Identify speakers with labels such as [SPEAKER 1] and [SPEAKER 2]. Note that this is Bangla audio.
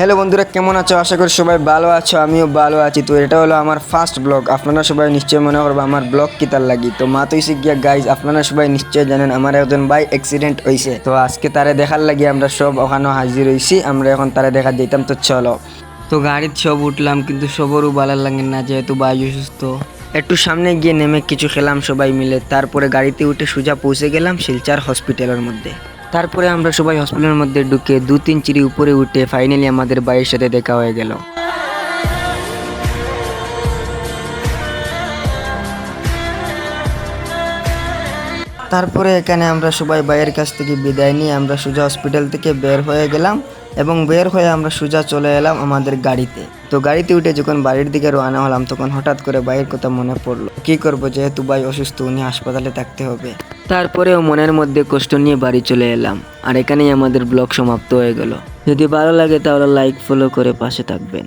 [SPEAKER 1] হ্যালো বন্ধুরা, কেমন আছো? আশা করি সবাই ভালো আছো, আমিও ভালো আছি। তো এটা হলো আমার ফার্স্ট ব্লগ। আপনারা সবাই নিশ্চয়ই মনে করবো আমার ব্লগ কি তার লাগি। তো মা তো হইছে গিয়া গাইজ, আপনারা সবাই নিশ্চয়ই জানেন আমার একজন ভাই অ্যাক্সিডেন্ট হয়েছে। তো আজকে তারে দেখার লাগি আমরা সব ওখানে হাজির হয়েছি। আমরা এখন তারে দেখা যেতাম, তো চলো। তো গাড়িতে সব উঠলাম, কিন্তু সবরও ভালো লাগে না, যেহেতু ভাই অসুস্থ। একটু সামনে গিয়ে নেমে কিছু খেলাম সবাই মিলে, তারপরে গাড়িতে উঠে সোজা পৌঁছে গেলাম শিলচর হসপিটালের মধ্যে। তারপরে আমরা সবাই হসপিটালের মধ্যে ঢুকে 2-3 সিঁড়ি উপরে উঠে ফাইনালি আমাদের ভাইয়ের সাথে দেখা হয়ে গেল। তারপরে এখানে আমরা সবাই ভাইয়ের কাছ থেকে বিদায় নিয়ে আমরা সোজা হসপিটাল থেকে বের হয়ে গেলাম, এবং বের হয়ে আমরা সোজা চলে এলাম আমাদের গাড়িতে। তো গাড়িতে উঠে যখন বাড়ির দিকে রওনা হলাম, তখন হঠাৎ করে ভাইয়ের কথা মনে পড়লো। কি করব, যেহেতু ভাই অসুস্থ, উনি হাসপাতালে থাকতে হবে। তারপরেও মনের মধ্যে কষ্ট নিয়ে বাড়ি চলে এলাম। আর এখানেই আমাদের ব্লগ সমাপ্ত হয়ে গেল। যদি ভালো লাগে তাহলে লাইক ফলো করে পাশে থাকবেন।